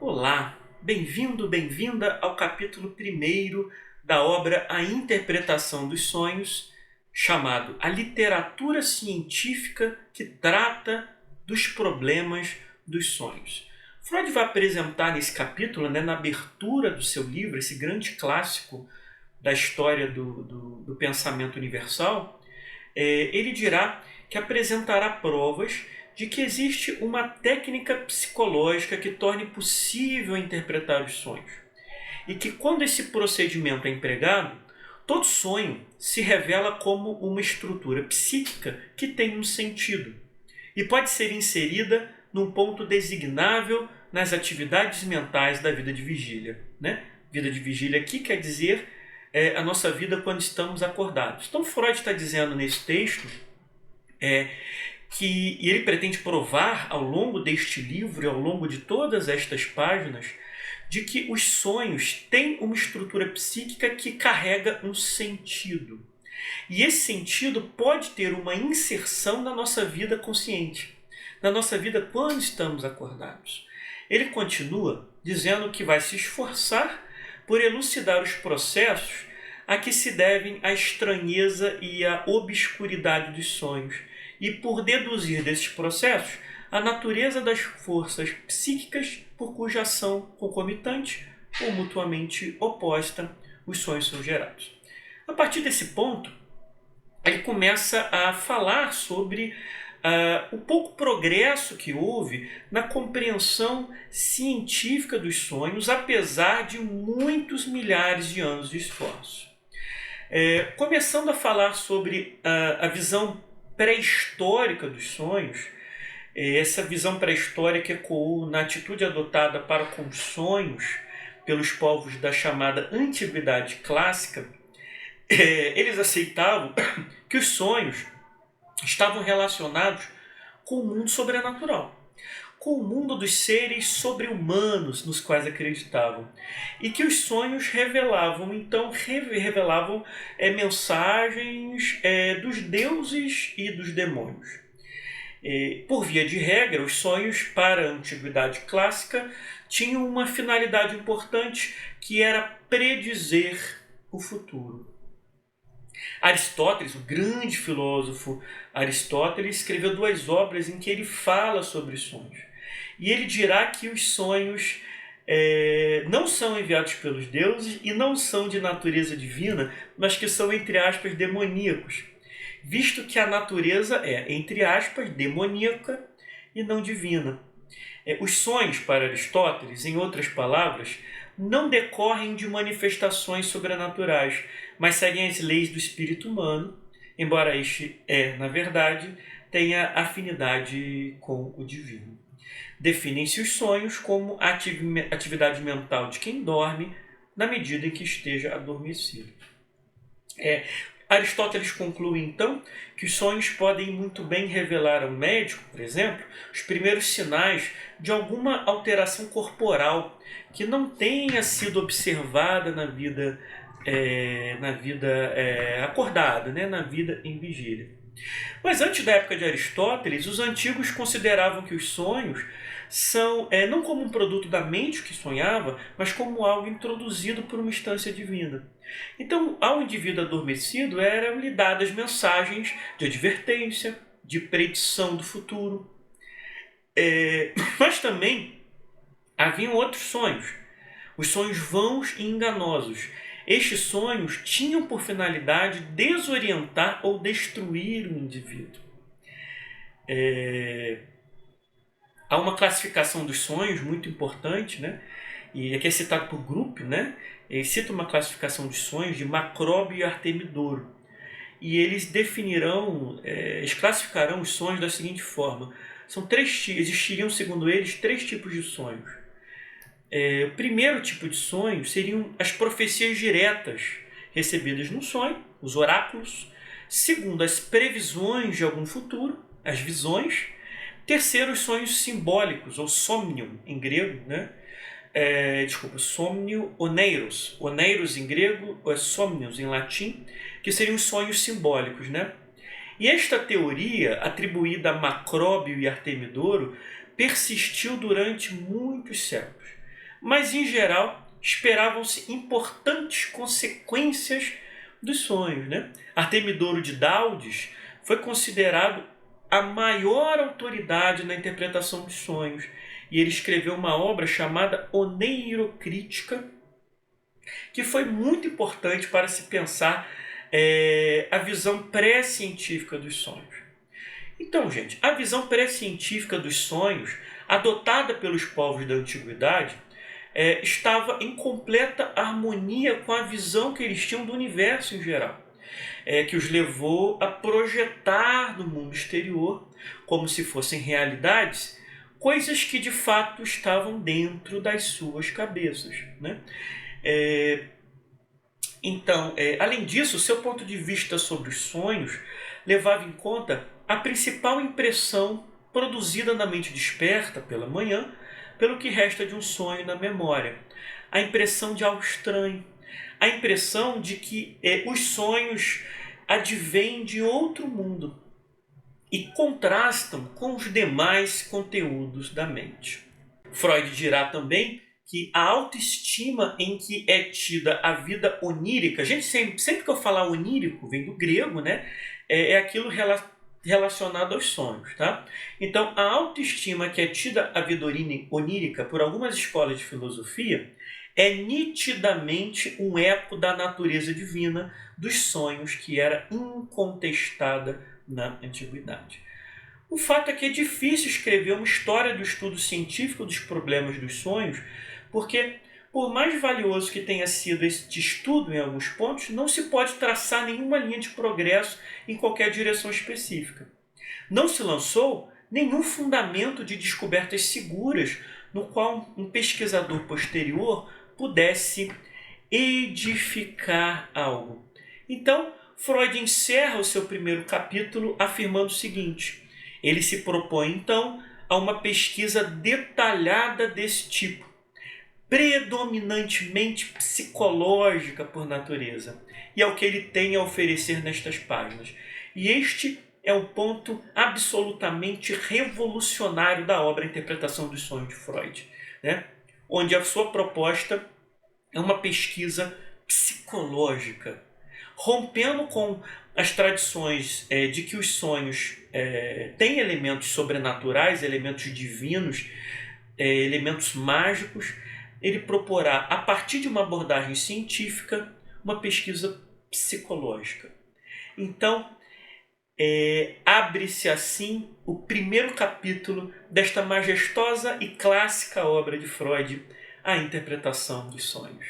Olá, bem-vindo, bem-vinda ao capítulo 1º da obra A Interpretação dos Sonhos, chamado A Literatura Científica que Trata dos Problemas dos Sonhos. Freud vai apresentar nesse capítulo, na abertura do seu livro, esse grande clássico da história do pensamento universal, ele dirá que apresentará provas de que existe uma técnica psicológica que torne possível interpretar os sonhos. E que quando esse procedimento é empregado, todo sonho se revela como uma estrutura psíquica que tem um sentido e pode ser inserida num ponto designável nas atividades mentais da vida de vigília. Vida de vigília aqui quer dizer a nossa vida quando estamos acordados. Então Freud está dizendo nesse texto que ele pretende provar ao longo deste livro e ao longo de todas estas páginas de que os sonhos têm uma estrutura psíquica que carrega um sentido. E esse sentido pode ter uma inserção na nossa vida consciente, na nossa vida quando estamos acordados. Ele continua dizendo que vai se esforçar por elucidar os processos a que se devem a estranheza e a obscuridade dos sonhos, e por deduzir desses processos a natureza das forças psíquicas por cuja ação concomitante ou mutuamente oposta os sonhos são gerados. A partir desse ponto, ele começa a falar sobre o pouco progresso que houve na compreensão científica dos sonhos, apesar de muitos milhares de anos de esforço. Começando a falar sobre a visão pré-histórica dos sonhos, essa visão pré-histórica ecoou na atitude adotada para com os sonhos pelos povos da chamada Antiguidade Clássica. Eles aceitavam que os sonhos estavam relacionados com o mundo sobrenatural, com o mundo dos seres sobre-humanos nos quais acreditavam, e que os sonhos revelavam mensagens dos deuses e dos demônios. Por via de regra, os sonhos para a Antiguidade Clássica tinham uma finalidade importante, que era predizer o futuro. Aristóteles, o grande filósofo Aristóteles, escreveu 2 obras em que ele fala sobre os sonhos. E ele dirá que os sonhos não são enviados pelos deuses e não são de natureza divina, mas que são, entre aspas, demoníacos, visto que a natureza é, entre aspas, demoníaca e não divina. Os sonhos, para Aristóteles, em outras palavras, não decorrem de manifestações sobrenaturais, mas seguem as leis do espírito humano, embora este, na verdade, tenha afinidade com o divino. Definem-se os sonhos como a atividade mental de quem dorme, na medida em que esteja adormecido. Aristóteles conclui, então, que os sonhos podem muito bem revelar ao médico, por exemplo, os primeiros sinais de alguma alteração corporal que não tenha sido observada na vida acordada, na vida em vigília. Mas antes da época de Aristóteles, os antigos consideravam que os sonhos são não como um produto da mente que sonhava, mas como algo introduzido por uma instância divina. Então, ao indivíduo adormecido eram-lhe dadas mensagens de advertência, de predição do futuro. Mas também haviam outros sonhos, os sonhos vãos e enganosos. Estes sonhos tinham por finalidade desorientar ou destruir o indivíduo. Há uma classificação dos sonhos muito importante, e aqui é citado por Grupp, ele cita uma classificação de sonhos de Macróbio e Artemidoro. E eles eles classificarão os sonhos da seguinte forma. Existiriam, segundo eles, 3 tipos de sonhos. O primeiro tipo de sonho seriam as profecias diretas recebidas no sonho, os oráculos. Segundo, as previsões de algum futuro, as visões. Terceiro, os sonhos simbólicos, ou somnium em grego, somnio oneiros. Oneiros em grego, ou somnios em latim, que seriam os sonhos simbólicos, E esta teoria, atribuída a Macróbio e Artemidoro, persistiu durante muitos séculos. mas em geral esperavam-se importantes consequências dos sonhos, né? Artemidoro de Daudes foi considerado a maior autoridade na interpretação dos sonhos, e ele escreveu uma obra chamada Oneirocrítica, que foi muito importante para se pensar a visão pré-científica dos sonhos. Então, gente, a visão pré-científica dos sonhos, adotada pelos povos da antiguidade, estava em completa harmonia com a visão que eles tinham do universo em geral, que os levou a projetar no mundo exterior, como se fossem realidades, coisas que de fato estavam dentro das suas cabeças, né? Então, além disso, seu ponto de vista sobre os sonhos levava em conta a principal impressão produzida na mente desperta pela manhã, pelo que resta de um sonho na memória. A impressão de algo estranho, a impressão de que os sonhos advêm de outro mundo e contrastam com os demais conteúdos da mente. Freud dirá também que a autoestima em que é tida a vida onírica, gente, sempre que eu falar onírico, vem do grego, né? É aquilo relacionado aos sonhos, tá? Então, a autoestima que é tida a vida onírica por algumas escolas de filosofia é nitidamente um eco da natureza divina dos sonhos que era incontestada na antiguidade. O fato é que é difícil escrever uma história do estudo científico dos problemas dos sonhos, porque, por mais valioso que tenha sido este estudo em alguns pontos, não se pode traçar nenhuma linha de progresso em qualquer direção específica. Não se lançou nenhum fundamento de descobertas seguras no qual um pesquisador posterior pudesse edificar algo. Então, Freud encerra o seu primeiro capítulo afirmando o seguinte: ele se propõe, então, a uma pesquisa detalhada desse tipo, predominantemente psicológica por natureza, e é o que ele tem a oferecer nestas páginas. E este é um ponto absolutamente revolucionário da obra Interpretação dos Sonhos de Freud, né? Onde a sua proposta é uma pesquisa psicológica, rompendo com as tradições de que os sonhos têm elementos sobrenaturais, elementos divinos, elementos mágicos. Ele proporá, a partir de uma abordagem científica, uma pesquisa psicológica. Então, abre-se assim o primeiro capítulo desta majestosa e clássica obra de Freud, A Interpretação dos Sonhos.